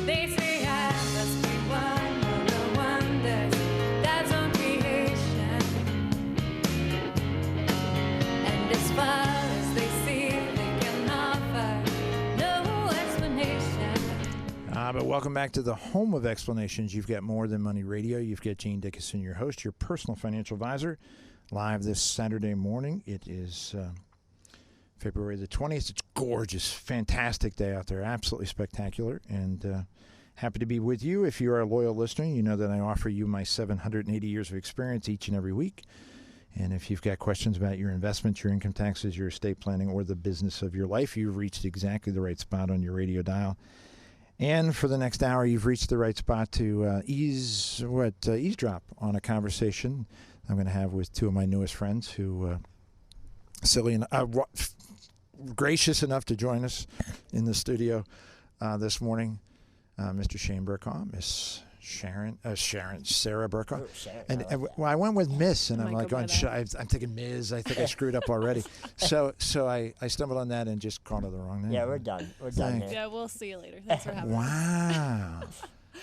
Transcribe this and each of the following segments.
They say I must be one of the wonders God's own creation. And as far as they see, they can offer no explanation. But welcome back to the home of explanations. You've got More Than Money Radio. You've got Gene Dickison, your host, your personal financial advisor, live this Saturday morning. It is February the 20th. It's gorgeous, fantastic day out there, absolutely spectacular, and happy to be with you. If you're a loyal listener, you know that I offer you my 780 years of experience each and every week. And if you've got questions about your investments, your income taxes, your estate planning, or the business of your life, you've reached exactly the right spot on your radio dial. And for the next hour, you've reached the right spot to eavesdrop on a conversation I'm going to have with two of my newest friends who gracious enough to join us in the studio this morning, Mr. Shane Burcaw, Miss Sarah Burcaw. And I went with Miss, and I'm like, I'm thinking Ms. I think I screwed up already. So I stumbled on that and just called her the wrong name. Yeah, we're done. We're done. Yeah, we'll see you later. Thanks for having us. Wow.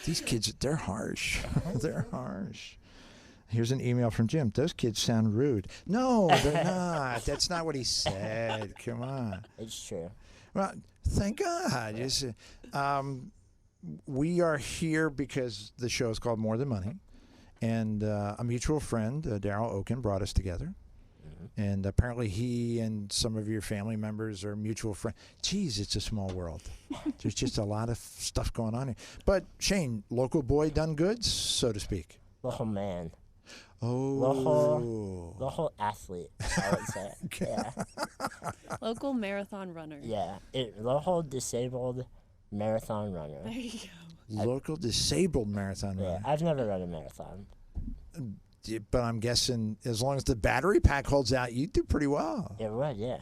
These kids, they're harsh. They're harsh. Here's an email from Jim. Those kids sound rude. No, they're not. That's not what he said. Come on. It's true. Well, thank God. We are here because the show is called More Than Money, and a mutual friend, Daryl Oken, brought us together. Mm-hmm. And apparently he and some of your family members are mutual friends. Geez, it's a small world. There's just a lot of stuff going on here. But Shane, local boy done goods, so to speak. Local man. Oh. Local athlete, I would say. Yeah. Local marathon runner. Yeah. Local disabled marathon runner. There you go. Local disabled marathon runner. Yeah, I've never run a marathon. But I'm guessing as long as the battery pack holds out, you do pretty well. It would, yeah.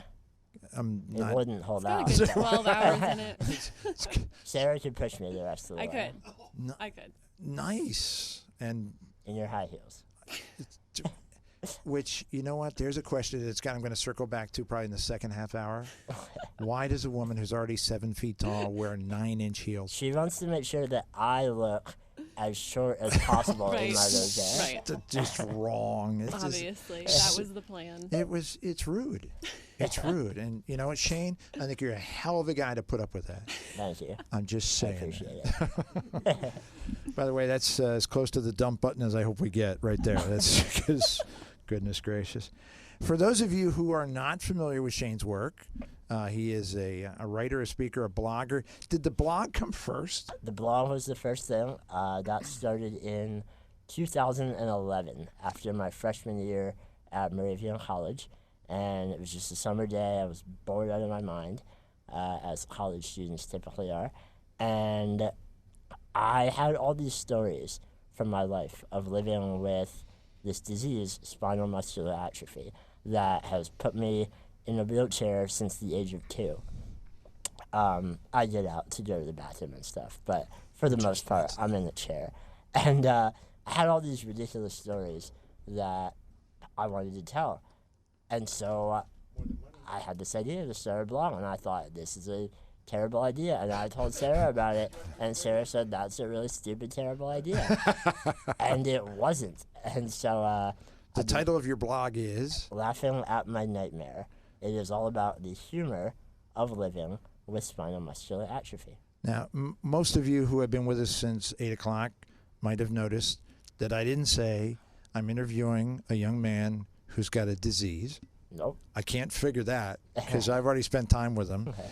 It wouldn't hold Got out. a good 12 hours in it. Sarah could push me the rest of the way. I could. Nice. And in your high heels. Which, you know what? There's a question I'm going to circle back to probably in the second half hour. Why does a woman who's already 7 feet tall wear 9-inch heels? She wants to make sure that I look as short as possible in my rosé. Right. Just wrong. It's obviously, that was the plan. It's rude. It's rude. And you know what, Shane? I think you're a hell of a guy to put up with that. Thank you. I'm just saying. I appreciate it. By the way, that's as close to the dump button as I hope we get right there. That's because, goodness gracious. For those of you who are not familiar with Shane's work, he is a writer, a speaker, a blogger. Did the blog come first? The blog was the first thing. That started in 2011 after my freshman year at Moravian College. And it was just a summer day. I was bored out of my mind, as college students typically are. And I had all these stories from my life of living with this disease, spinal muscular atrophy, that has put me in a wheelchair since the age of 2. I get out to go to the bathroom and stuff, but for the most part, I'm in the chair. And I had all these ridiculous stories that I wanted to tell. And so I had this idea to start a blog, and I thought, this is a terrible idea. And I told Sarah about it, and Sarah said, that's a really stupid, terrible idea. And it wasn't. And so the title of your blog is? Laughing at My Nightmare. It is all about the humor of living with spinal muscular atrophy. Now, most of you who have been with us since 8 o'clock might have noticed that I didn't say I'm interviewing a young man who's got a disease. Nope. I can't figure that because I've already spent time with him. Okay.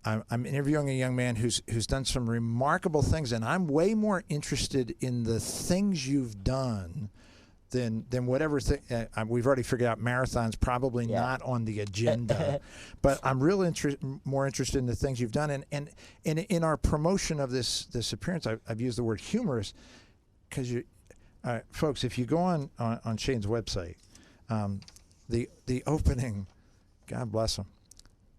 I'm interviewing a young man who's done some remarkable things, and I'm way more interested in the things you've done than whatever thing. We've already figured out marathons probably not on the agenda, but I'm really more interested in the things you've done. And in our promotion of this appearance, I've used the word humorous because folks, if you go on Shane's website, the opening, God bless him.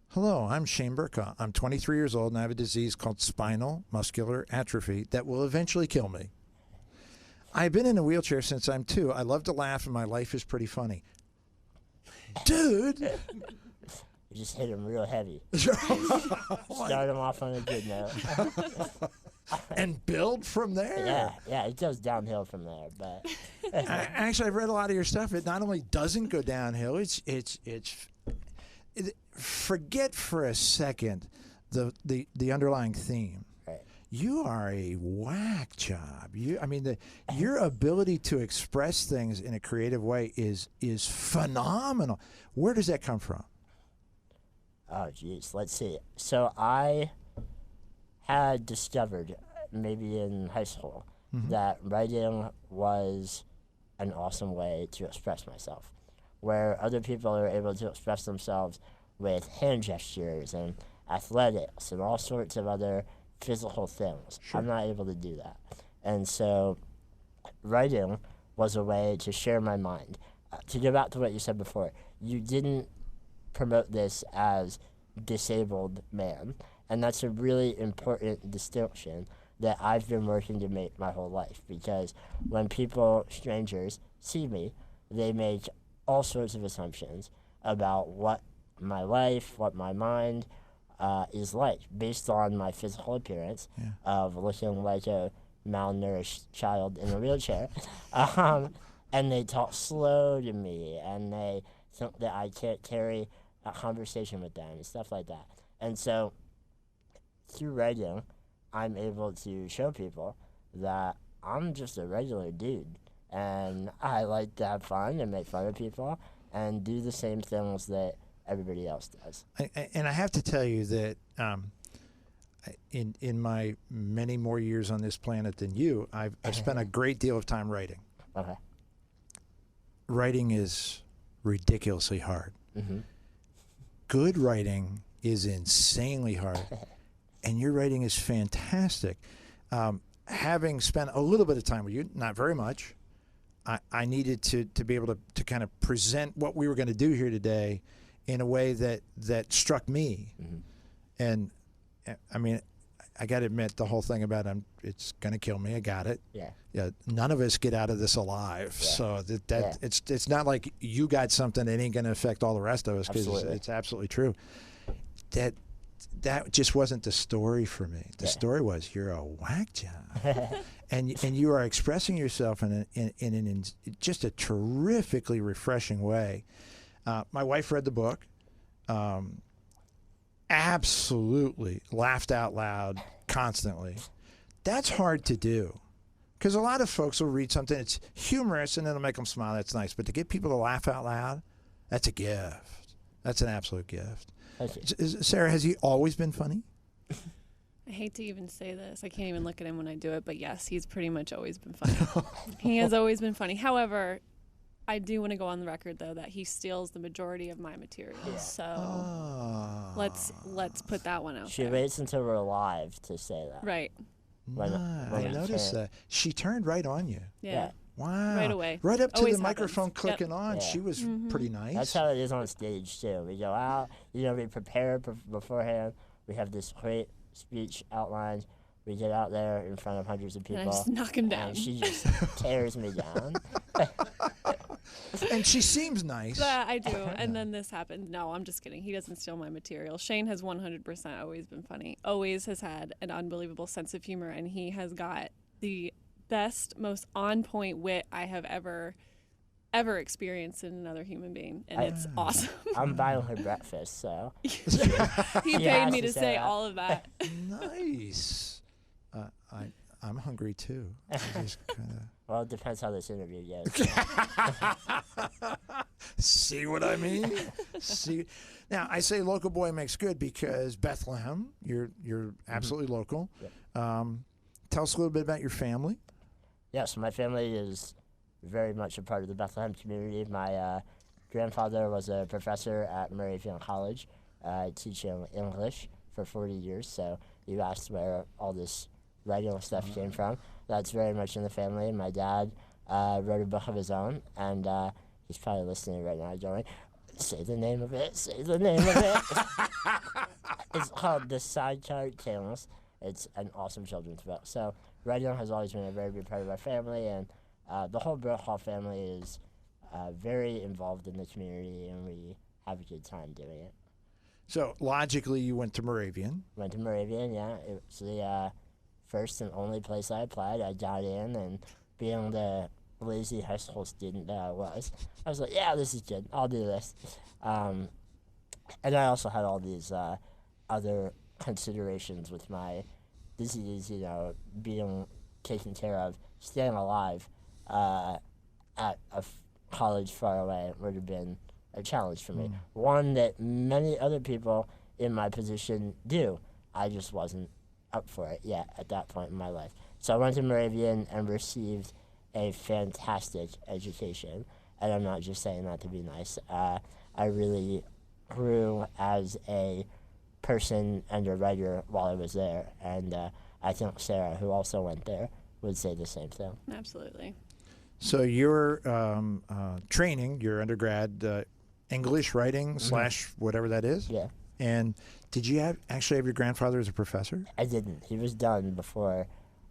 Hello, I'm Shane Burcaw. I'm 23 years old, and I have a disease called spinal muscular atrophy that will eventually kill me. I've been in a wheelchair since I'm 2. I love to laugh, and my life is pretty funny. Dude! You just hit them real heavy. Start them off on a good note. And build from there. Yeah, it goes downhill from there. But Actually, I've read a lot of your stuff. It not only doesn't go downhill, forget for a second the underlying theme. right. You are a whack job. Your ability to express things in a creative way is phenomenal. Where does that come from? Oh, geez. Let's see. So I had discovered, maybe in high school, that writing was an awesome way to express myself, where other people are able to express themselves with hand gestures and athletics and all sorts of other physical things. I'm not able to do that. And so writing was a way to share my mind. To go back to what you said before, you didn't promote this as disabled man, and that's a really important distinction that I've been working to make my whole life, because when people, strangers, see me, they make all sorts of assumptions about what my life, what my mind is like, based on my physical appearance of looking like a malnourished child in a wheelchair. And they talk slow to me, and they think that I can't carry a conversation with them and stuff like that. And so through writing, I'm able to show people that I'm just a regular dude, and I like to have fun and make fun of people and do the same things that everybody else does. And I have to tell you that in my many more years on this planet than you, I've spent a great deal of time writing. Okay. Writing is ridiculously hard. Good writing is insanely hard, and your writing is fantastic. Having spent a little bit of time with you, not very much, I needed to be able to kind of present what we were going to do here today in a way that struck me. And I mean, I got to admit, the whole thing about it's going to kill me. I got it. Yeah. None of us get out of this alive. So it's not like you got something that ain't going to affect all the rest of us, because it's absolutely true. That just wasn't the story for me. The story was, you're a whack job, and you are expressing yourself in just a terrifically refreshing way. My wife read the book. Absolutely laughed out loud constantly. That's hard to do, because a lot of folks will read something that's humorous and it'll make them smile. That's nice. But to get people to laugh out loud, that's a gift. That's an absolute gift. Sarah, has he always been funny? I hate to even say this. I can't even look at him when I do it, but yes, he's pretty much always been funny. He has always been funny. However, I do want to go on the record, though, that he steals the majority of my material. So let's put that one out She there. waits until we're alive to say that. Right. I noticed that. She turned right on you. Yeah. Wow. Right away. Right up to Always the microphone happens. clicking on. Yeah. She was pretty nice. That's how it is on stage, too. We go out, we prepare beforehand. We have this great speech outlined. We get out there in front of hundreds of people. And I just knock him down. And she just tears me down. And she seems nice. I do. And then this happened. No, I'm just kidding. He doesn't steal my material. Shane has 100% always been funny. Always has had an unbelievable sense of humor, and he has got the best, most on-point wit I have ever experienced in another human being, and it's awesome. I'm buying her breakfast, so. He paid me to say all of that. Nice. I'm hungry too. Well, it depends how this interview goes. See what I mean? See. Now I say local boy makes good because Bethlehem. You're absolutely local. Yep. Tell us a little bit about your family. Yes, my family is very much a part of the Bethlehem community. My grandfather was a professor at Moravian College, teaching English for 40 years. So you asked where all this writing stuff came from. That's very much in the family. My dad wrote a book of his own, and he's probably listening right now going, say the name of it, say the name of it. It's called The Sidecar Tales. It's an awesome children's book. So writing has always been a very big part of our family, and the whole Burcaw family is very involved in the community, and we have a good time doing it. So logically, you went to Moravian. Went to Moravian, yeah. It was the first and only place I applied. I got in, and being the lazy high school student that I was like, yeah, this is good. I'll do this. And I also had all these other considerations with my disease, being taken care of, staying alive at a college far away would have been a challenge for me. One that many other people in my position do. I just wasn't up for it yet at that point in my life. So I went to Moravian and received a fantastic education. And I'm not just saying that to be nice. I really grew as a person and a writer while I was there. And I think Sarah, who also went there, would say the same thing. Absolutely. So your training, your undergrad English writing / whatever that is. Yeah. And did you actually have your grandfather as a professor? I didn't. He was done before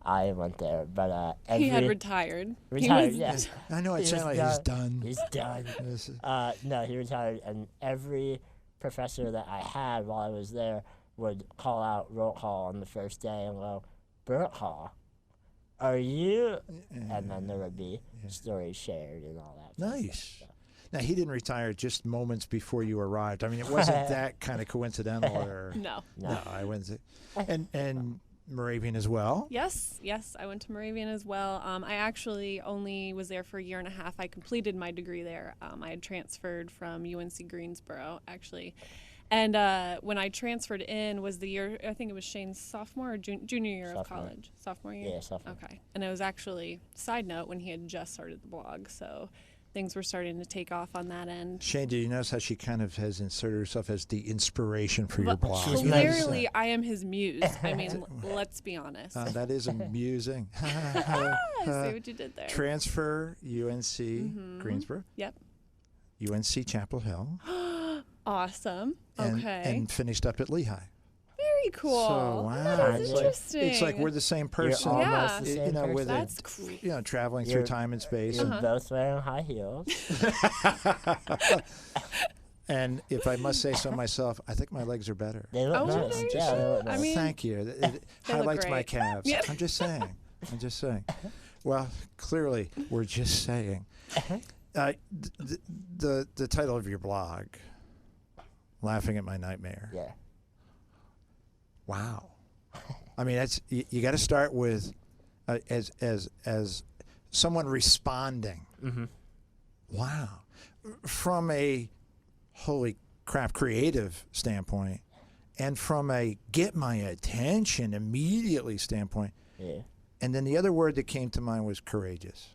I went there. But He had retired. Retired, He was, yes. I know it He sounded like was he's done. He's done. This is- No, he retired, and every professor that I had while I was there would call out roll call on the first day and go, Burcaw, are you? And then there would be stories shared and all that. Nice. Now, he didn't retire just moments before you arrived. I mean, it wasn't that kind of coincidental. Or No. No, I wouldn't say. And Moravian as well? Yes, I went to Moravian as well. I actually only was there for a year and a half. I completed my degree there. I had transferred from UNC Greensboro, actually. And when I transferred in was the year, I think it was Shane's sophomore or junior year of Sophomore. college. Sophomore year? Yeah, sophomore. Okay. And it was actually, side note, when he had just started the blog. So things were starting to take off on that end. Shane, did you notice how she kind of has inserted herself as the inspiration for your But blog? She's clearly, I am his muse. I mean, let's be honest. That is amusing. I see what you did there. Transfer, UNC Greensboro, Yep. UNC Chapel Hill, Awesome. and, Okay. and finished up at Lehigh. Very cool. So, wow. That's It's like- interesting. It's like we're the same person. You're Yeah. almost the same with person. it, traveling through You're- time and space. You're And, both wearing high heels. and if I must say so myself, I think my legs are better. They look Oh, nice. there you Yeah, they go. look I nice. mean, Thank you. It they look highlights my great. calves. Yeah. I'm just saying. Well, clearly, we're just saying. The title of your blog, "Laughing at My Nightmare." Yeah. Wow. I mean, that's you got to start with as someone responding. Mm-hmm. Wow. From a holy crap creative standpoint, and from a get my attention immediately standpoint. Yeah. And then the other word that came to mind was courageous.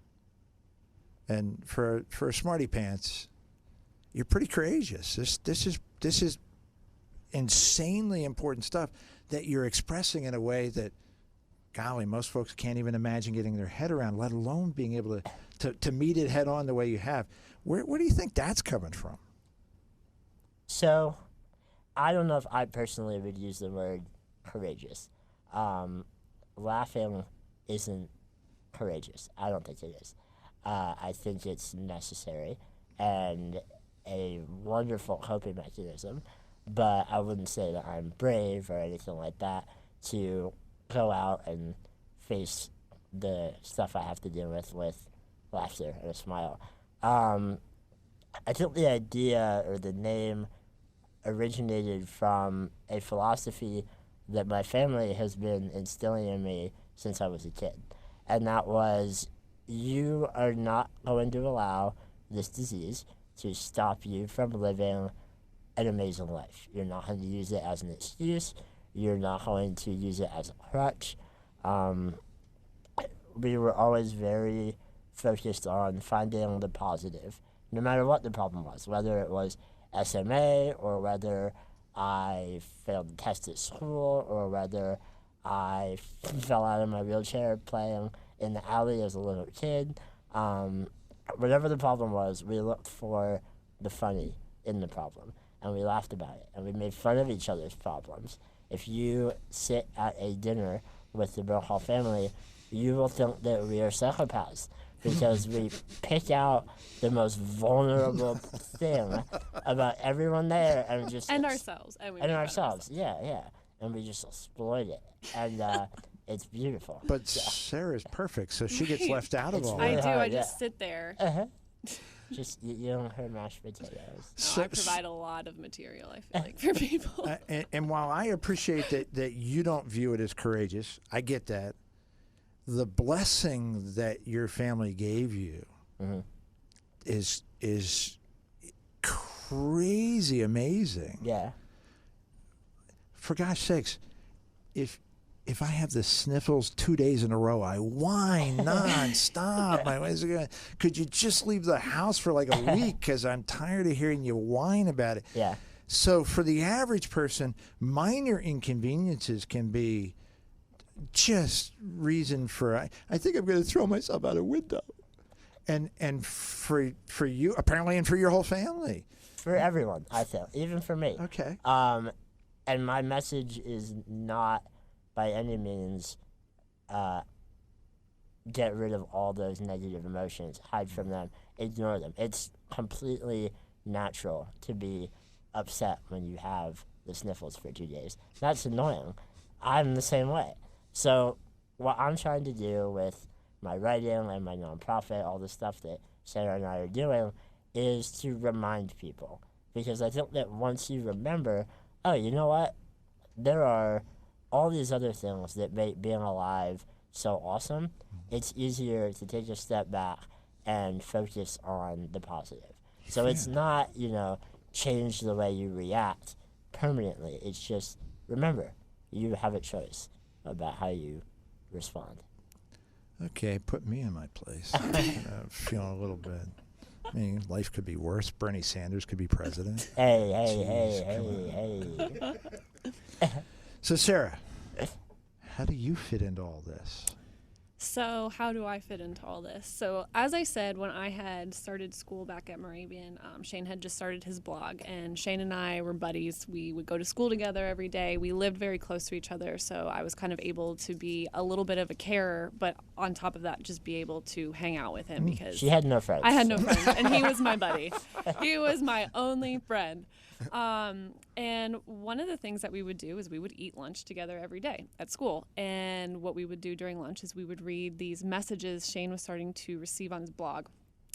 And for a smarty pants, you're pretty courageous. This is insanely important stuff that you're expressing in a way that, golly, most folks can't even imagine getting their head around, let alone being able to meet it head on the way you have. Where do you think that's coming from? So, I don't know if I personally would use the word courageous. Laughing isn't courageous. I don't think it is. I think it's necessary and a wonderful coping mechanism, but I wouldn't say that I'm brave or anything like that to go out and face the stuff I have to deal with laughter and a smile. I think the idea or the name originated from a philosophy that my family has been instilling in me since I was a kid. And that was, you are not going to allow this disease to stop you from living an amazing life. You're not going to use it as an excuse. You're not going to use it as a crutch. We were always very focused on finding the positive, no matter what the problem was, whether it was SMA or whether I failed the test at school or whether I fell out of my wheelchair playing in the alley as a little kid. Whatever the problem was, we looked for the funny in the problem, and we laughed about it, and we made fun of each other's problems. If you sit at a dinner with the Burcaw family, you will think that we are psychopaths because we pick out the most vulnerable thing about everyone there and just And ourselves. And, we and make fun of ourselves. Yeah. And we just exploit it. And it's beautiful. But Sarah's perfect, so she gets Right. left out of It's all really I that. do. I hard, just yeah. sit there. Uh-huh. Just you don't her mashed potatoes. No, I provide a lot of material, I feel like, for people. And while I appreciate that you don't view it as courageous, I get that. The blessing that your family gave you is crazy amazing. Yeah. For gosh sakes, if I have the sniffles 2 days in a row, I whine nonstop. Could you just leave the house for like a week? Because I'm tired of hearing you whine about it. Yeah. So for the average person, minor inconveniences can be just reason for I think I'm going to throw myself out a window. And for you apparently, and for your whole family. For everyone, I feel, even for me. Okay. And my message is not by any means get rid of all those negative emotions, hide from them, ignore them. It's completely natural to be upset when you have the sniffles for 2 days. That's annoying. I'm the same way. So what I'm trying to do with my writing and my nonprofit, all the stuff that Sarah and I are doing, is to remind people. Because I think that once you remember, oh, you know what? There are all these other things that make being alive so awesome. It's easier to take a step back and focus on the positive. So it's not, change the way you react permanently. It's just, remember, you have a choice about how you respond. Okay, put me in my place. I'm feeling a little bit. I mean, life could be worse. Bernie Sanders could be president. Hey. So, Sarah, how do you fit into all this? So how do I fit into all this? So as I said, when I had started school back at Moravian, Shane had just started his blog, and Shane and I were buddies. We would go to school together every day. We lived very close to each other, so I was kind of able to be a little bit of a carer, but on top of that, just be able to hang out with him because She had no friends. I had no friends, and he was my buddy. He was my only friend. And one of the things that we would do is we would eat lunch together every day at school. And what we would do during lunch is we would read these messages Shane was starting to receive on his blog.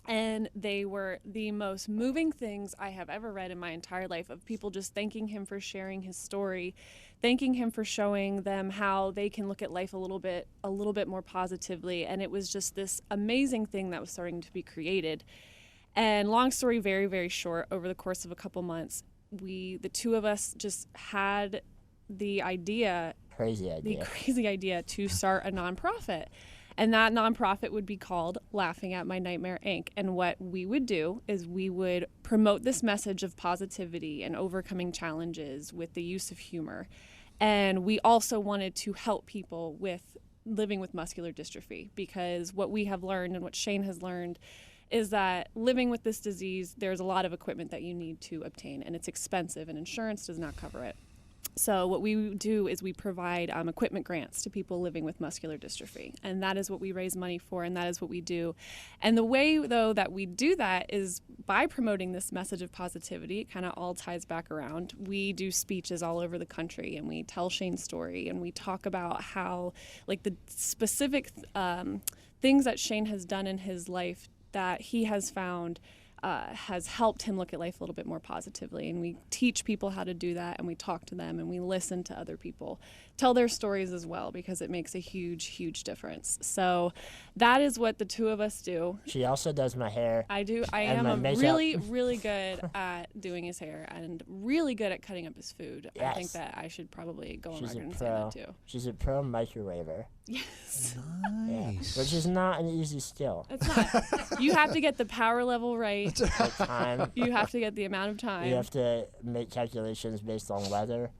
And they were the most moving things I have ever read in my entire life, of people just thanking him for sharing his story, thanking him for showing them how they can look at life a little bit more positively. And it was just this amazing thing that was starting to be created. And long story very, very short, over the course of a couple months, the two of us just had the crazy idea to start a nonprofit. And that nonprofit would be called Laughing at My Nightmare Inc. And what we would do is we would promote this message of positivity and overcoming challenges with the use of humor. And we also wanted to help people with living with muscular dystrophy, because what we have learned and what Shane has learned is that living with this disease, there's a lot of equipment that you need to obtain, and it's expensive, and insurance does not cover it. So what we do is we provide equipment grants to people living with muscular dystrophy, and that is what we raise money for, and that is what we do. And the way, though, that we do that is by promoting this message of positivity. It kind of all ties back around. We do speeches all over the country, and we tell Shane's story, and we talk about how, like, the specific things that Shane has done in his life that he has found has helped him look at life a little bit more positively. And we teach people how to do that, and we talk to them, and we listen to other people tell their stories as well, because it makes a huge, huge difference. So that is what the two of us do. She also does my hair. I do. I and am my a makeup. really, really good at doing his hair, and really good at cutting up his food. I think Yes. that I should probably go on She's record a and say pro. that too. She's a pro microwaver. Yes. Nice. Which is not an easy skill. It's not. You have to get the power level right. Take time. You have to get the amount of time. You have to make calculations based on weather,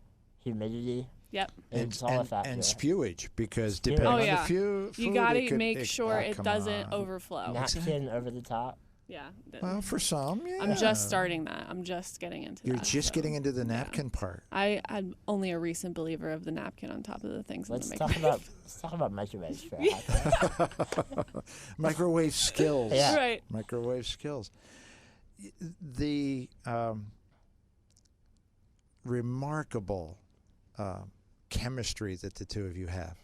humidity. Yep. It's all a factor. and spewage, because Spewage. depending Oh, on yeah. the food, You got to it could- make sure it come doesn't on. overflow. Napkin over the top. Yeah. Well, for some, yeah. I'm just starting that. I'm just getting into You're that. just getting into the napkin part. I'm only a recent believer of the napkin on top of the things Let's in the talk microwave. about microwaves for a second. Microwave skills. Yeah. Right. Microwave skills. The remarkable chemistry that the two of you have.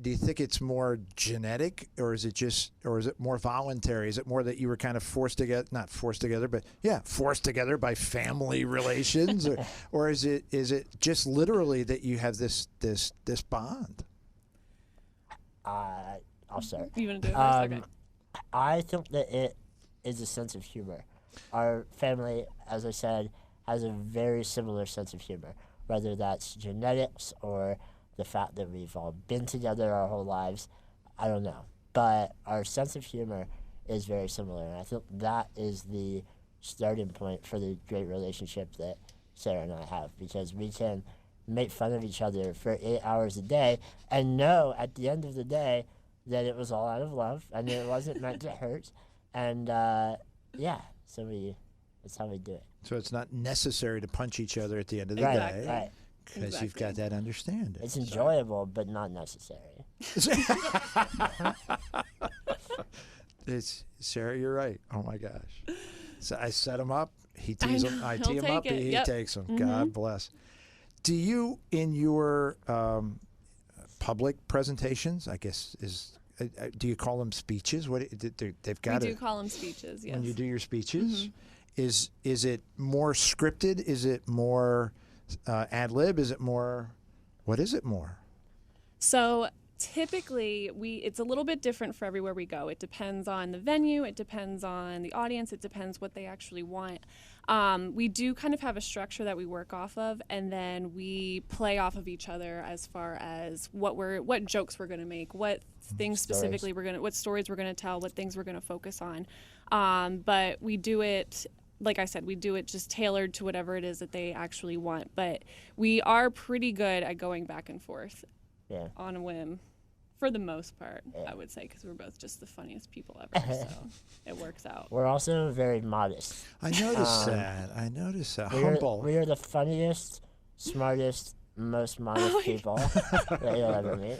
Do you think it's more genetic, or is it more voluntary? Is it more that you were kind of forced together by family relations, or is it just literally that you have this bond? I'll start. You want to do it first? Okay. I think that it is a sense of humor. Our family, as I said, has a very similar sense of humor, whether that's genetics or the fact that we've all been together our whole lives. I don't know. But our sense of humor is very similar, and I think that is the starting point for the great relationship that Sarah and I have, because we can make fun of each other for 8 hours a day and know at the end of the day that it was all out of love and it wasn't meant to hurt. And so that's how we do it. So it's not necessary to punch each other at the end of the Right, day. right. Because you've got that understanding. It's enjoyable, but not necessary. Sarah, you're right. Oh my gosh. So I set him up. He tees him. I tee him up. He takes him. God bless. Do you, in your public presentations, I guess do you call them speeches? What they've got? We do call them speeches. Yes. When you do your speeches, is it more scripted? Is it more ad lib? Is it more? What is it more? So typically, it's a little bit different for everywhere we go. It depends on the venue. It depends on the audience. It depends what they actually want. We do kind of have a structure that we work off of, and then we play off of each other as far as what jokes we're going to make, what things specifically what stories we're going to tell, what things we're going to focus on. But we do it. Like I said, we do it just tailored to whatever it is that they actually want. But we are pretty good at going back and forth on a whim, for the most part, I would say, because we're both just the funniest people ever, so it works out. We're also very modest. I noticed that. Humble. We are the funniest, smartest, most modest people that you'll ever meet.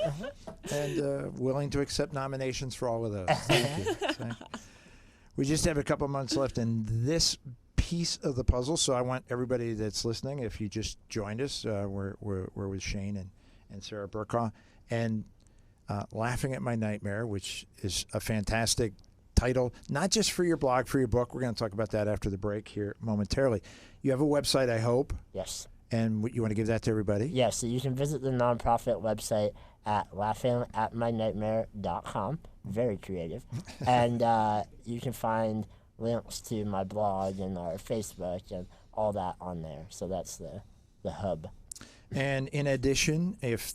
And willing to accept nominations for all of those. Thank you. We just have a couple months left in this piece of the puzzle, so I want everybody that's listening, if you just joined us, we're with Shane and Sarah Burcaw, and Laughing at My Nightmare, which is a fantastic title, not just for your blog, for your book. We're going to talk about that after the break here momentarily. You have a website, I hope. Yes. And you want to give that to everybody? Yes, so you can visit the nonprofit website at laughingatmynightmare.com. Very creative. And you can find links to my blog and our Facebook and all that on there. So that's the hub. And in addition, if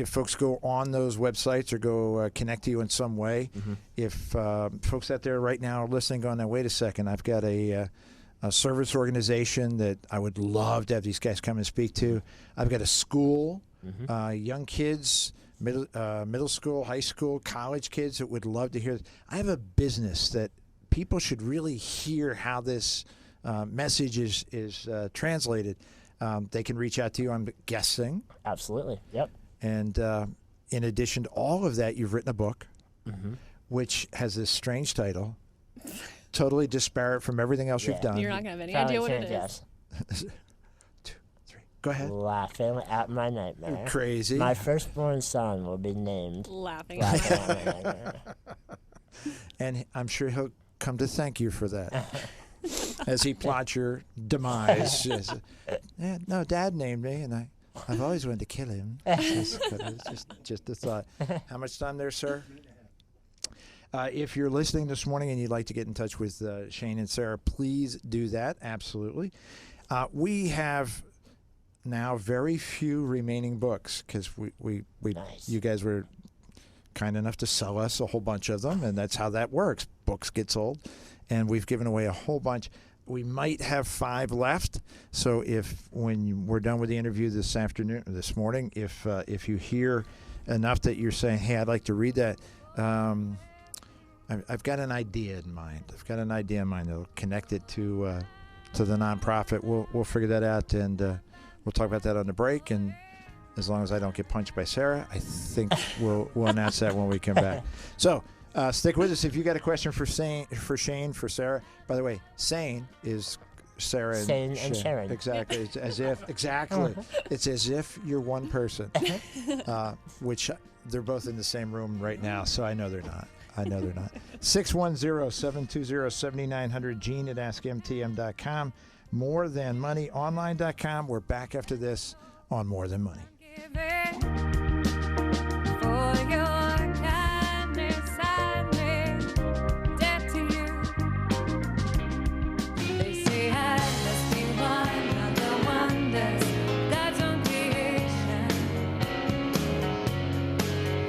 folks go on those websites or go connect to you in some way, if folks out there right now are listening going, now wait a second, I've got a service organization that I would love to have these guys come and speak to. I've got a school, young kids, middle school, high school, college kids that would love to hear. I have a business that people should really hear how this message is translated. They can reach out to you, I'm guessing. Absolutely, yep. And in addition to all of that, you've written a book, which has this strange title, totally disparate from everything else you've done. You're not going to have any idea what it is. 2, 3, go ahead. Laughing at My Nightmare. Crazy. My firstborn son will be named Laughing at My Nightmare. And I'm sure he'll come to thank you for that. As he plots your demise. No, Dad named me, and I've always wanted to kill him. Just a thought. How much time there, sir? If you're listening this morning and you'd like to get in touch with Shane and Sarah, please do that. Absolutely. We have now very few remaining books because Nice. you guys were kind enough to sell us a whole bunch of them, and that's how that works. Books get sold, and we've given away a whole bunch. We might have 5 left, so when we're done with the interview this morning, if you hear enough that you're saying, hey, I'd like to read that, I've got an idea in mind. That'll connect it to the nonprofit. We'll figure that out, and we'll talk about that on the break. And as long as I don't get punched by Sarah, I think we'll announce that when we come back. So stick with us. If you got a question for Shane, for Sarah. By the way, Sane is Sarah and Sharon. Exactly. It's as if you're one person, which they're both in the same room right now, so I know they're not. 610-720-7900, Gene at AskMTM.com, morethanmoneyonline.com. We're back after this on More Than Money. For your kindness, I made debt to you. They say I must be one of the wonders God's own creation.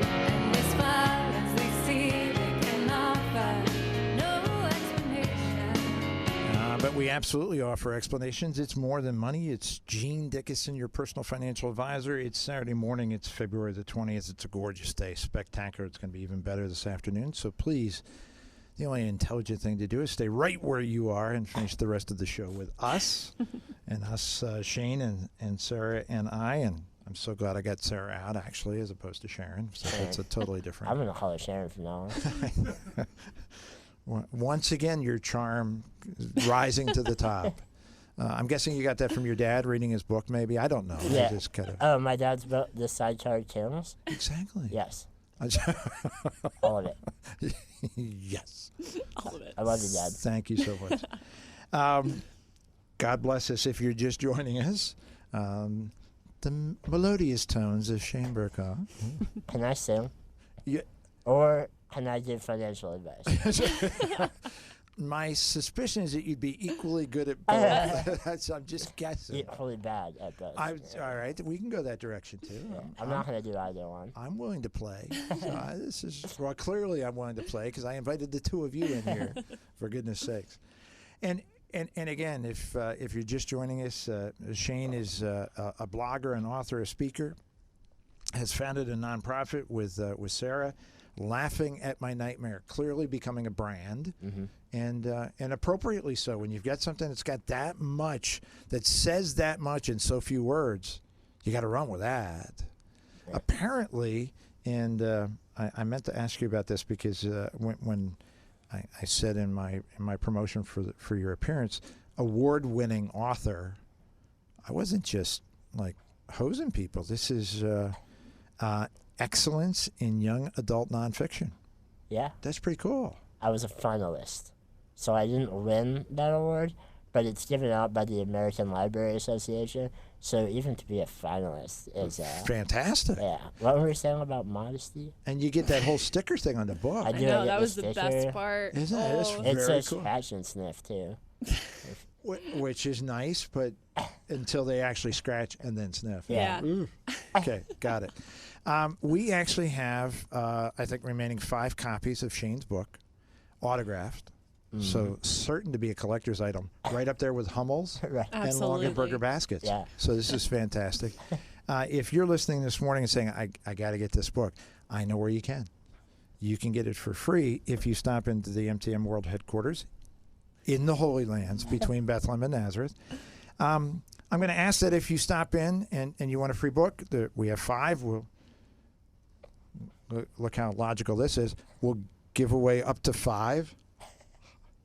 And as far as they see, they can offer no explanation. But we absolutely offer explanations. It's More Than Money. It's Gene Dickison, your personal financial advisor. It's Saturday morning. It's February the 20th. It's a gorgeous day. Spectacular. It's going to be even better this afternoon. So please, the only intelligent thing to do is stay right where you are and finish the rest of the show with us. And us, Shane and Sarah and I. And I'm so glad I got Sarah out, actually, as opposed to Sharon. So that's a totally different. I'm going to call her Sharon from now on. Once again, your charm rising to the top. I'm guessing you got that from your dad reading his book, maybe? I don't know. Yeah. I just kind of... Oh, my dad's built the sidecar Kings. Exactly. Yes. All of it. Yes. All of it. I love you, Dad. Thank you so much. God bless us if you're just joining us. The melodious tones of Shane Burcaw. Can I sing? Yeah. Or can I give financial advice? My suspicion is that you'd be equally good at both. I'm just guessing. Equally bad at both. All right, we can go that direction too. I'm not going to do either one. I'm willing to play. So clearly I'm willing to play because I invited the two of you in here, for goodness sakes. And again, if you're just joining us, Shane is a blogger, an author, a speaker, has founded a nonprofit with Sarah, Laughing at My Nightmare, clearly becoming a brand, and appropriately so. When you've got something that's got that much, that says that much in so few words, you got to run with that. Yeah. Apparently, and I meant to ask you about this because when I said in my promotion for your appearance, award-winning author, I wasn't just like hosing people. This is excellence in young adult nonfiction. Yeah. That's pretty cool. I was a finalist. So I didn't win that award, but it's given out by the American Library Association. So even to be a finalist is fantastic. Yeah. What were we saying about modesty? And you get that whole sticker thing on the book. I know, that was the best part. Isn't it? It's It's very a cool. scratch and sniff, too. Which is nice, but until they actually scratch and then sniff. Yeah. Okay, got it. We actually have, I think, remaining 5 copies of Shane's book, autographed. So certain to be a collector's item, right up there with Hummels Right. and Absolutely. Longaberger baskets. Yeah. So this is fantastic. If you're listening this morning and saying, I got to get this book, I know where you can. You can get it for free if you stop into the MTM World Headquarters in the Holy Lands between Bethlehem and Nazareth. I'm going to ask that if you stop in and you want a free book, we have 5. We'll look how logical this is. We'll give away up to 5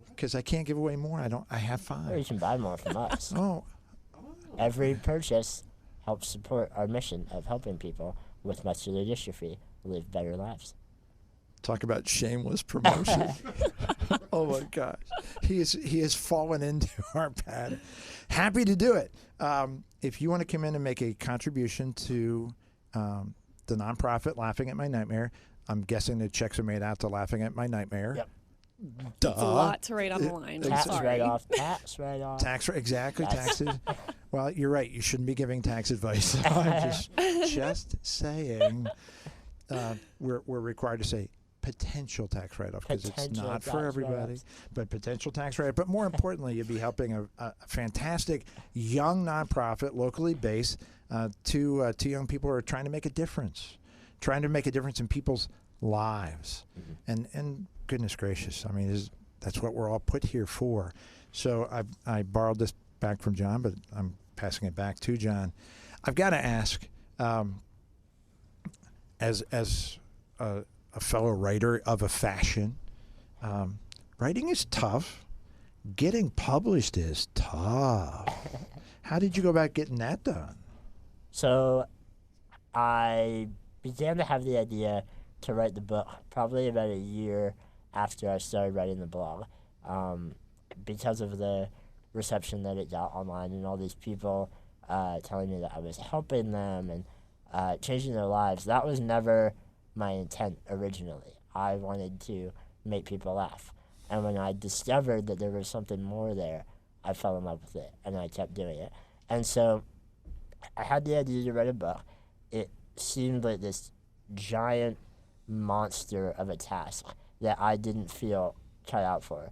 because I can't give away more. I have 5. Or you can buy more from us. Oh, Every purchase helps support our mission of helping people with muscular dystrophy live better lives. talk about shameless promotion. Oh my gosh, he has fallen into our pattern. Happy to do it. If you want to come in and make a contribution to the nonprofit Laughing at My Nightmare, I'm guessing the checks are made out to Laughing at My Nightmare. Yep. Duh. It's a lot to write on the line. I'm Tax sorry. write-off. Tax write-off. Exactly, Yes. taxes. Well, you're right. You shouldn't be giving tax advice. I'm just saying. We're required to say potential tax write-off because it's Potential not for tax everybody, write-offs. but potential tax write-off. But more importantly, you'd be helping a fantastic young nonprofit, locally based, to young people who are trying to make a difference in people's lives. Mm-hmm. And goodness gracious. I mean, that's what we're all put here for. So I borrowed this back from John, but I'm passing it back to John. I've got to ask, as a fellow writer of a fashion, writing is tough. Getting published is tough. How did you go about getting that done? So I began to have the idea to write the book probably about a year after I started writing the blog, because of the reception that it got online and all these people telling me that I was helping them and changing their lives. That was never my intent originally. I wanted to make people laugh. And when I discovered that there was something more there, I fell in love with it, and I kept doing it. And so I had the idea to write a book. It seemed like this giant monster of a task that I didn't feel cut out for.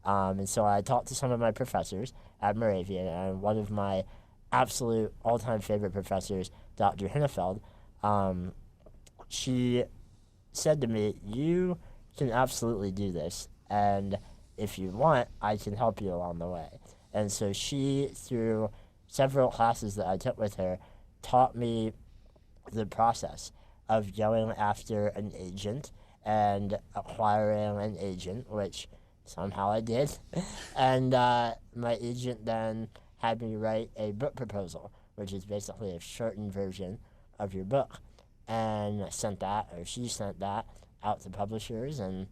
And so I talked to some of my professors at Moravian, and one of my absolute all-time favorite professors, Dr. Hinnefeld, she said to me, "You can absolutely do this, and if you want, I can help you along the way." And so she, through several classes that I took with her, taught me the process of going after an agent and acquiring an agent, which somehow I did. And my agent then had me write a book proposal, which is basically a shortened version of your book. And I sent that, or she sent that, out to publishers, and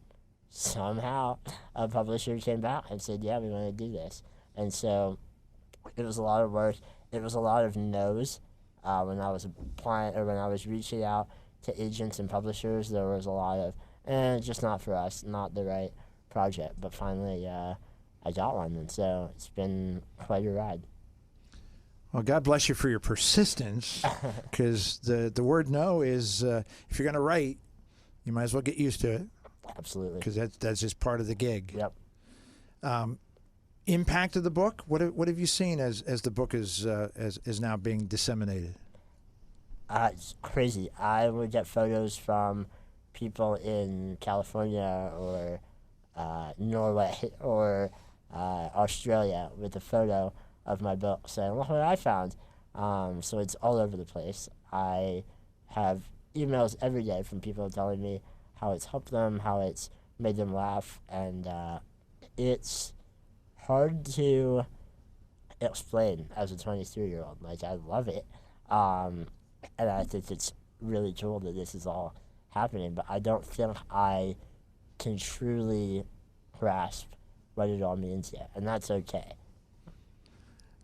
somehow a publisher came back and said, "Yeah, we want to do this." And so it was a lot of work. It was a lot of no's. When I was applying, or when I was reaching out to agents and publishers, there was a lot of, just not for us, not the right project. But finally, I got one, and so it's been quite a ride. Well, God bless you for your persistence, because the word no is, if you're going to write, you might as well get used to it. Absolutely. Because that's just part of the gig. Yep. Impact of the book. What have you seen as the book is now being disseminated? It's crazy. I would get photos from people in California or Norway or Australia with a photo of my book saying, "Look what I found." So it's all over the place. I have emails every day from people telling me how it's helped them, how it's made them laugh, and it's hard to explain as a 23-year-old. Like, I love it, and I think it's really cool that this is all happening, but I don't think I can truly grasp what it all means yet, and that's okay.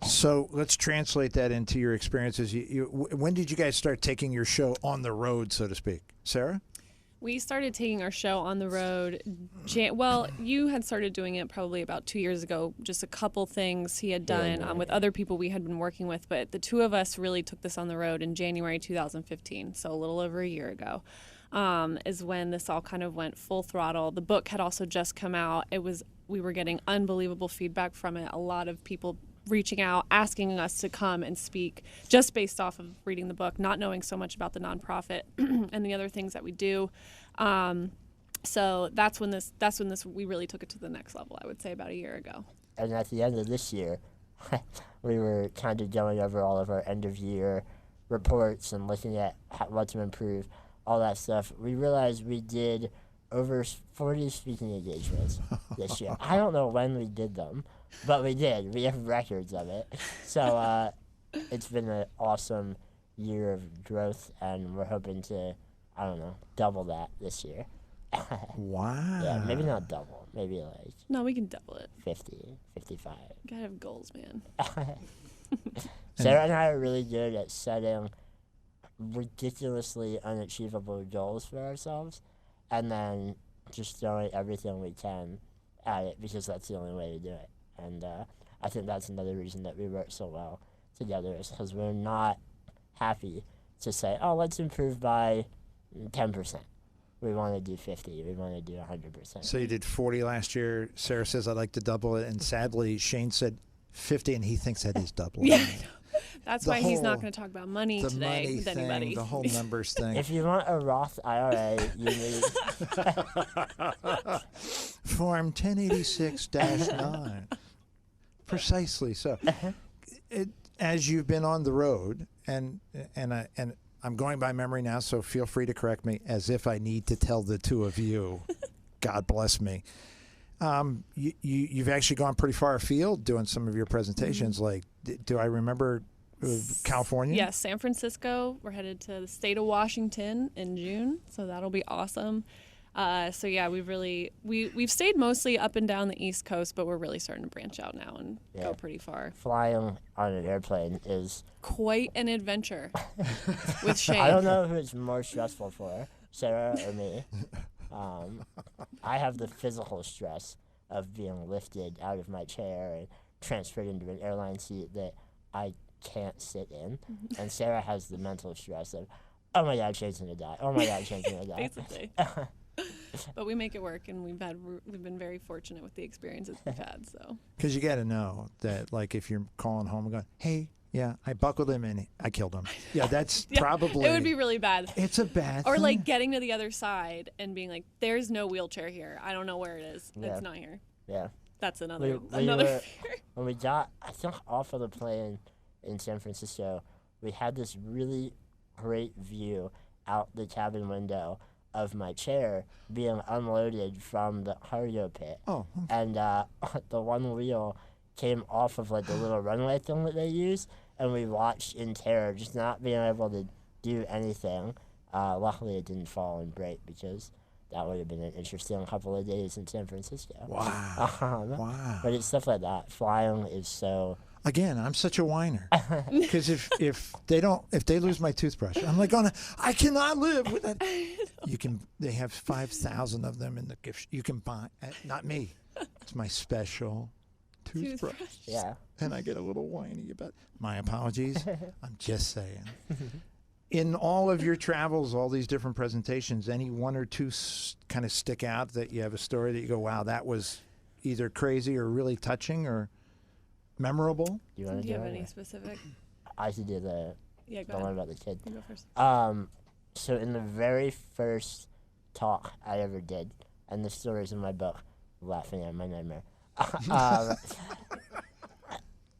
So let's translate that into your experiences. When did you guys start taking your show on the road, so to speak? Sarah? We started taking our show on the road. Well, you had started doing it probably about 2 years ago. Just a couple things he had done with other people we had been working with. But the two of us really took this on the road in January 2015, so a little over a year ago, is when this all kind of went full throttle. The book had also just come out. We were getting unbelievable feedback from it. A lot of people reaching out, asking us to come and speak just based off of reading the book, not knowing so much about the nonprofit and the other things that we do. So that's when we really took it to the next level, I would say about a year ago. And at the end of this year, we were kind of going over all of our end of year reports and looking at what to improve, all that stuff. We realized we did over 40 speaking engagements this year. I don't know when we did them, but we did. We have records of it. So it's been an awesome year of growth, and we're hoping to, double that this year. Wow. Yeah, maybe not double. Maybe like... No, we can double it. 50, 55. You gotta have goals, man. Sarah and I are really good at setting ridiculously unachievable goals for ourselves, and then just throwing everything we can at it, because that's the only way to do it. And I think that's another reason that we work so well together, is because we're not happy to say, "Oh, let's improve by 10%. We want to do 50. We want to do 100%. So you did 40 last year. Sarah says, "I'd like to double it." And sadly, Shane said 50, and he thinks that is double. Yeah, That's the why he's not whole- going to talk about money the today money with thing, anybody. the whole numbers thing. If you want a Roth IRA, you need Form 1086-9. Precisely so. As you've been on the road, and I'm going by memory now, so feel free to correct me as if I need to tell the two of you. God bless me. You've actually gone pretty far afield doing some of your presentations. Like, do I remember California? Yes, San Francisco. We're headed to the state of Washington in June, so that'll be awesome. So yeah, we've stayed mostly up and down the East Coast, but we're really starting to branch out now and go pretty far. flying on an airplane is Quite an adventure with Shane. I don't know who it's more stressful for, Sarah or me. I have the physical stress of being lifted out of my chair and transferred into an airline seat that I can't sit in. And Sarah has the mental stress of, oh my God, Shane's gonna die. Oh my God, Shane's gonna die. Basically. But we make it work, and we've been very fortunate with the experiences we've had. So Because you got to know that, like, if you're calling home and going, hey, yeah, I buckled him and I killed him. Yeah, that's probably. it would be really bad. It's a bad Or thing. like getting to the other side and being like, "There's no wheelchair here. I don't know where it is. Yeah. It's not here." Yeah. That's another We another were- fear. When we got, I think, off of the plane in San Francisco, we had this really great view out the cabin window of my chair being unloaded from the cargo pit. Oh, And the one wheel came off of like the little runway thing that they use, and we watched in terror, just not being able to do anything. Luckily, it didn't fall and break, because that would have been an interesting couple of days in San Francisco. wow. Wow. But it's stuff like that. Flying is so. Again, I'm such a whiner. Because if they lose my toothbrush, I'm like, I cannot live with that. They have 5,000 of them in the gift. You can buy, not me. It's my special toothbrush. Yeah. And I get a little whiny about. My apologies. I'm just saying. In all of your travels, all these different presentations, any one or two kind of stick out that you have a story that you go, wow, that was either crazy or really touching or memorable? You want to Do you do have it? any specific? I should do the Yeah, go one ahead. about the kid. You go first. So in the very first talk I ever did, and the story's in my book, laughing at my nightmare.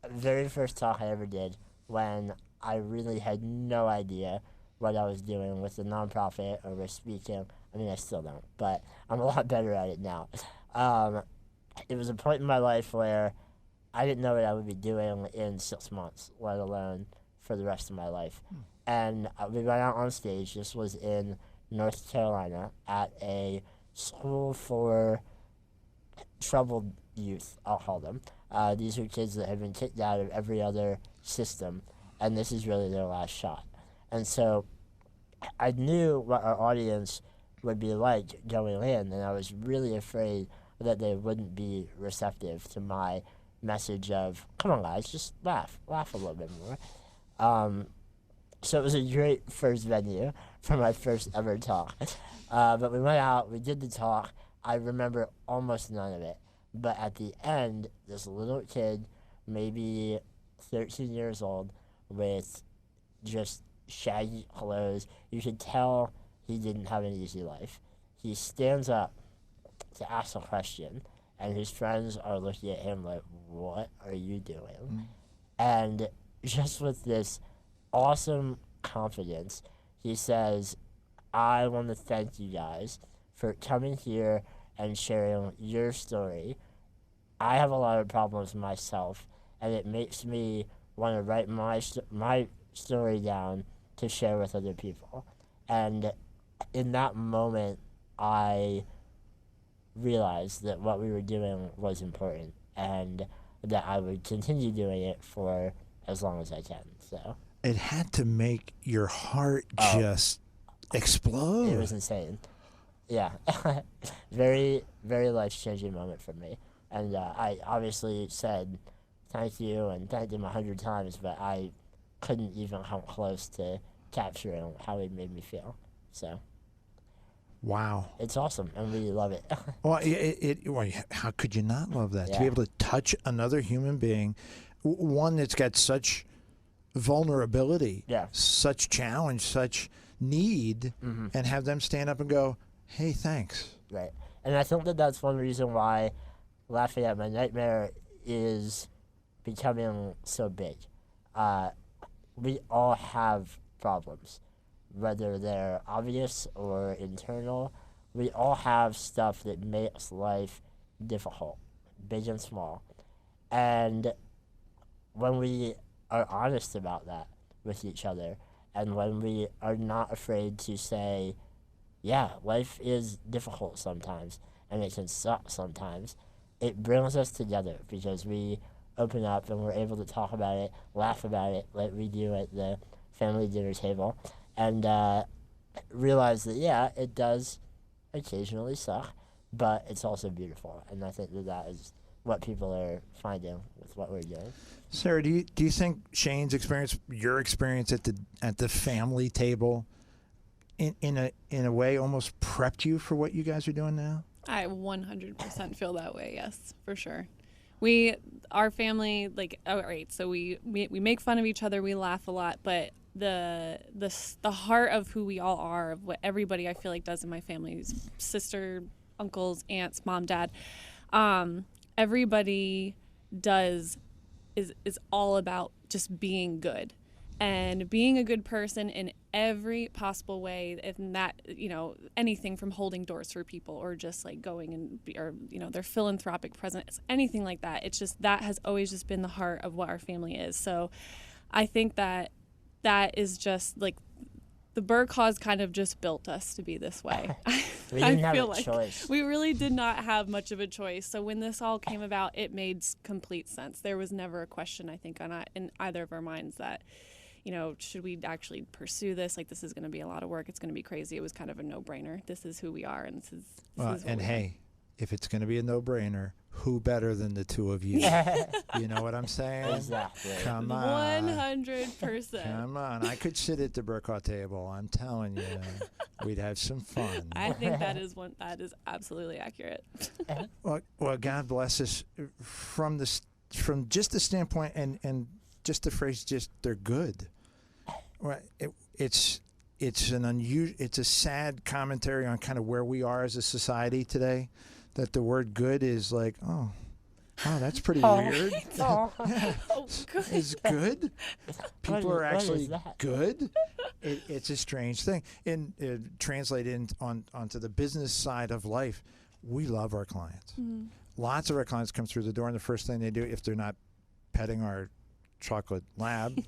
Very first talk I ever did, when I really had no idea what I was doing with the nonprofit or with speaking. I mean, I still don't, but I'm a lot better at it now. It was a point in my life where I didn't know what I would be doing in 6 months, let alone for the rest of my life. And we went out on stage. This was in North Carolina at a school for troubled youth, I'll call them. These are kids that have been kicked out of every other system, and this is really their last shot. And so I knew what our audience would be like going in, and I was really afraid that they wouldn't be receptive to my message of, come on guys, just laugh a little bit more. So it was a great first venue for my first ever talk. But we went out, we did the talk. I remember almost none of it. But at the end, this little kid, maybe 13 years old, with just shaggy clothes, you could tell he didn't have an easy life. He stands up to ask a question, and his friends are looking at him like, what are you doing? And just with this awesome confidence, he says, I want to thank you guys for coming here and sharing your story. I have a lot of problems myself, and it makes me want to write my story down to share with other people. And in that moment, I realized that what we were doing was important, and that I would continue doing it for as long as I can. So It had to make your heart just explode. it was insane. Yeah. Very, very life-changing moment for me. And I obviously said thank you and thanked him 100 times, but I couldn't even come close to capturing how it made me feel. So Wow. it's awesome, and we love it. Well, well, how could you not love that? To be Yeah. able to touch another human being, one that's got such vulnerability, Yeah. such challenge, such need, and have them stand up and go, hey, thanks. Right. And I think that that's one reason why Laughing at My Nightmare is becoming so big. We all have problems, whether they're obvious or internal. We all have stuff that makes life difficult, big and small. And when we are honest about that with each other, and when we are not afraid to say, yeah, life is difficult sometimes, and it can suck sometimes, it brings us together because we open up and we're able to talk about it, laugh about it, like we do at the family dinner table, and realize that, yeah, it does occasionally suck, but it's also beautiful. And I think that that is what people are finding with what we're doing. Sarah, do you think Shane's experience, your experience at the family table, in a way almost prepped you for what you guys are doing now? I 100% feel that way. Yes, for sure. Our family, like, all right, so we make fun of each other, we laugh a lot, but the heart of who we all are, of what everybody I feel like does in my family, sister, uncles, aunts, mom, dad, everybody is all about just being good and being a good person in every possible way. And that, anything from holding doors for people or just like going and their philanthropic presence, anything like that. It's just, that has always just been the heart of what our family is. So I think that is just like, the Burcaws kind of just built us to be this way. We didn't have a choice. We really did not have much of a choice. So when this all came about, it made complete sense. There was never a question, I think, in either of our minds that, should we actually pursue this? Like, this is going to be a lot of work. It's going to be crazy. It was kind of a no-brainer. This is who we are, and this is and hey, if it's going to be a no-brainer, who better than the two of you? You know what I'm saying? Exactly. Come on. 100%. Come on. I could sit at the Burcaw table. I'm telling you, we'd have some fun. I think that is absolutely accurate. Well, God bless us from just the standpoint and just the phrase, just they're good. Well, it's a sad commentary on kind of where we are as a society today. That the word good is like, oh, wow, that's pretty weird. Oh. Good. Is good? People are actually what is that? good? It's a strange thing. And translated onto the business side of life, we love our clients. Mm-hmm. Lots of our clients come through the door, and the first thing they do, if they're not petting our chocolate lab,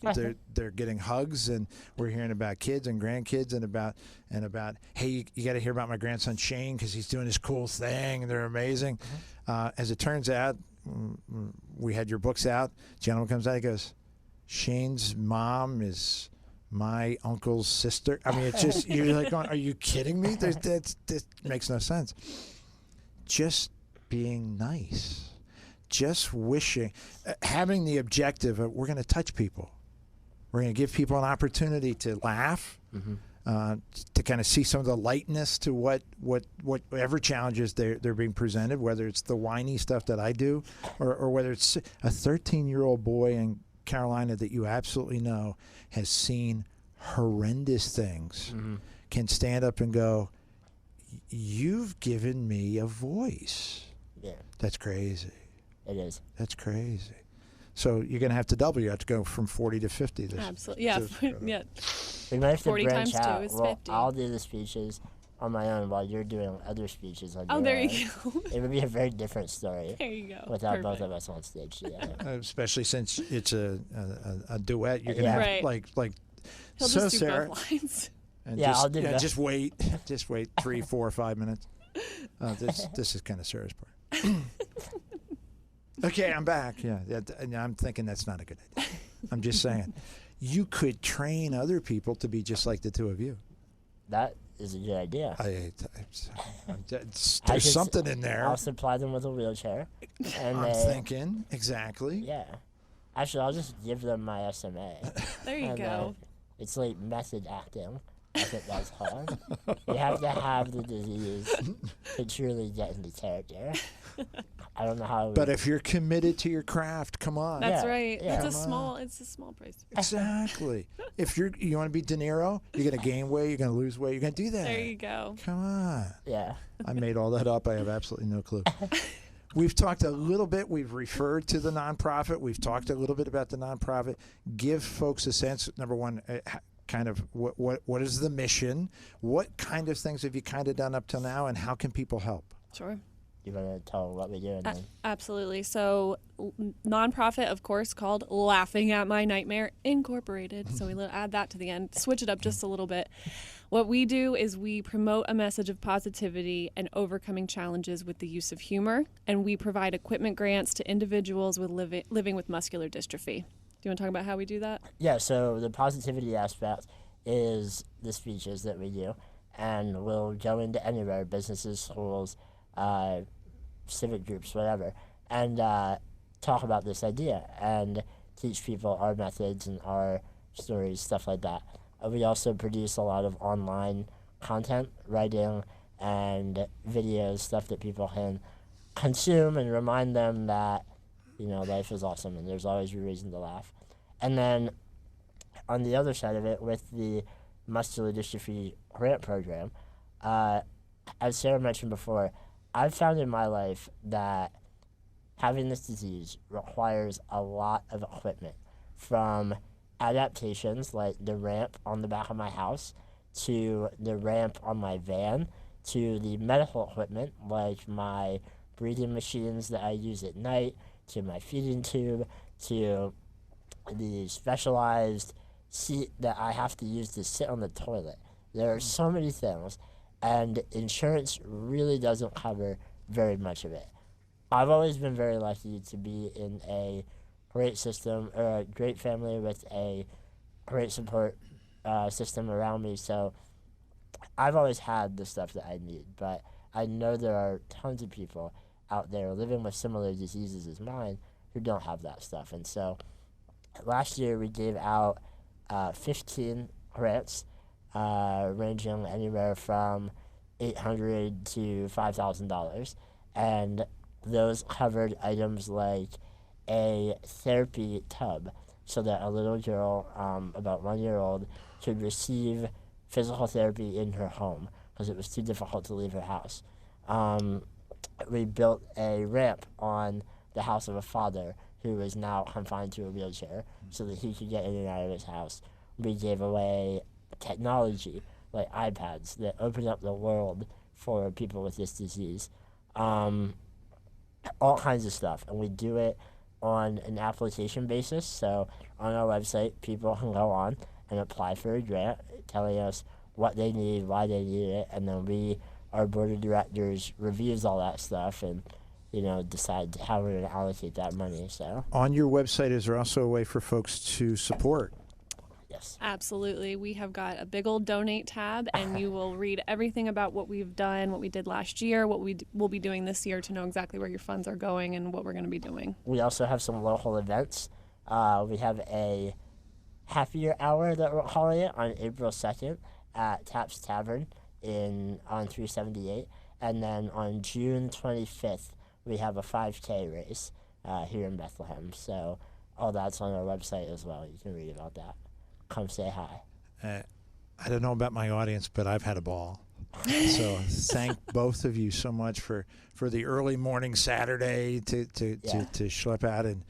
they're getting hugs, and we're hearing about kids and grandkids and about hey, you got to hear about my grandson Shane because he's doing this cool thing and they're amazing. Mm-hmm. As it turns out, we had your books out. Gentleman comes out, he goes, Shane's mom is my uncle's sister. I mean, it's just, you're like going, are you kidding me? That makes no sense. Just being nice. Just wishing, having the objective of we're going to touch people. We're going to give people an opportunity to laugh, to kind of see some of the lightness to whatever challenges they're being presented, whether it's the whiny stuff that I do or whether it's a 13-year-old boy in Carolina that you absolutely know has seen horrendous things, can stand up and go, you've given me a voice. Yeah. That's crazy. It is. That's crazy. So you're going to have to double. You have to go from 40 to 50. Absolutely. Yeah. Yeah. We might have to 40 branch times 2 out. is Well, 50. I'll do the speeches on my own while you're doing other speeches on your Oh, there own. you go. It would be a very different story There you go. without both Perfect. of us on stage together. Especially since it's a duet. You're going to Yeah. have Right. like He'll so just do Sarah. both lines. And Yeah, I'll do that. just wait. Just wait 3, 4, 5 minutes. This is kind of Sarah's part. Okay, I'm back. Yeah, and I'm thinking that's not a good idea. I'm just saying, you could train other people to be just like the two of you. That is a good idea. There's something in there. I'll supply them with a wheelchair. And I'm thinking exactly. Yeah. Actually, I'll just give them my SMA. There you And, go. it's like method acting. I think that's hard. You have to have the disease to truly get into character. I don't know how. But if you're committed to your craft, come on. That's Yeah, right. yeah. It's a small price. Exactly. If you want to be De Niro, you're going to gain weight, you're going to lose weight, you're going to do that. There you go. Come on. Yeah. I made all that up. I have absolutely no clue. We've talked a little bit. We've referred to the nonprofit. We've talked a little bit about the nonprofit. Give folks a sense, number one, kind of what is the mission? What kind of things have you kind of done up till now, and how can people help? Sure. You want to tell what we do? And then Absolutely. So, nonprofit, of course, called Laughing at My Nightmare Incorporated. So we add that to the end, switch it up just a little bit. What we do is we promote a message of positivity and overcoming challenges with the use of humor, and we provide equipment grants to individuals with living with muscular dystrophy. Do you want to talk about how we do that? Yeah, so the positivity aspect is the speeches that we do, and we'll go into anywhere, businesses, schools, civic groups, whatever, and talk about this idea and teach people our methods and our stories, stuff like that. We also produce a lot of online content, writing and videos, stuff that people can consume and remind them that, life is awesome and there's always a reason to laugh. And then on the other side of it, with the muscular dystrophy grant program, as Sarah mentioned before, I've found in my life that having this disease requires a lot of equipment, from adaptations like the ramp on the back of my house to the ramp on my van to the medical equipment like my breathing machines that I use at night to my feeding tube to the specialized seat that I have to use to sit on the toilet. There are so many things, and insurance really doesn't cover very much of it. I've always been very lucky to be in a great system, or a great family with a great support system around me, so I've always had the stuff that I need, but I know there are tons of people out there living with similar diseases as mine who don't have that stuff. And so last year we gave out 15 grants, ranging anywhere from $800 to $5,000, and those covered items like a therapy tub so that a little girl, about 1 year old, could receive physical therapy in her home because it was too difficult to leave her house. We built a ramp on the house of a father who is now confined to a wheelchair so that he could get in and out of his house. We gave away technology like iPads that open up the world for people with this disease. All kinds of stuff, and we do it on an application basis. So on our website, people can go on and apply for a grant, telling us what they need, why they need it, and then our board of directors reviews all that stuff and decide how we're going to allocate that money. So on your website, is there also a way for folks to support? Yes. Absolutely. We have got a big old donate tab, and you will read everything about what we've done, what we did last year, what we will be doing this year to know exactly where your funds are going and what we're going to be doing. We also have some local events. We have a happier hour that we're calling it on April 2nd at Taps Tavern on 378. And then on June 25th, we have a 5K race here in Bethlehem. So all that's on our website as well. You can read about that. Come say hi. I don't know about my audience, but I've had a ball. So thank both of you so much for the early morning Saturday to schlep out and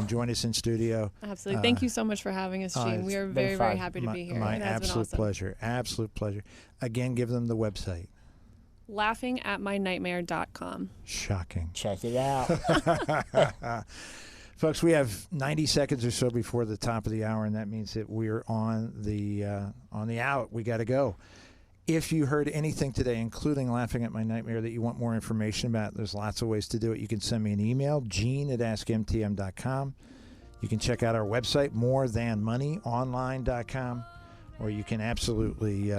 join us in studio. Absolutely. Thank you so much for having us, Gene. We are very, very happy to be here. My It has been absolute awesome. pleasure. Absolute pleasure. Again, give them the website. LaughingAtMyNightmare.com. Shocking. Check it out. Folks, we have 90 seconds or so before the top of the hour, and that means that we're on the out. We got to go. If you heard anything today, including Laughing at My Nightmare, that you want more information about, there's lots of ways to do it. You can send me an email, gene@askmtm.com. You can check out our website, morethanmoneyonline.com, or you can absolutely,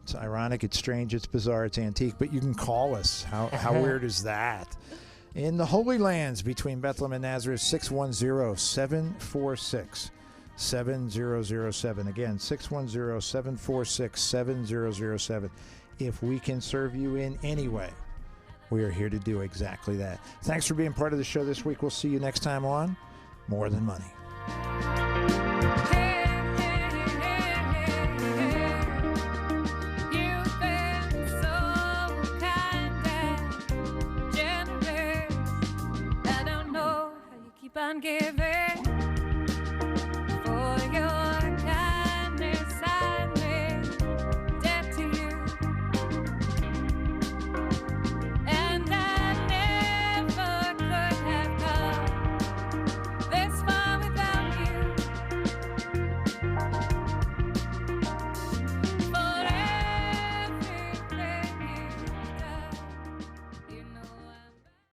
it's ironic, it's strange, it's bizarre, it's antique, but you can call us. How weird is that? In the Holy Lands between Bethlehem and Nazareth, 610-746-0960. 7007. Again, 610-746-7007. If we can serve you in any way, we are here to do exactly that. Thanks for being part of the show this week. We'll see you next time on More Than Money. You've been so kind and generous. I don't know how you keep on giving.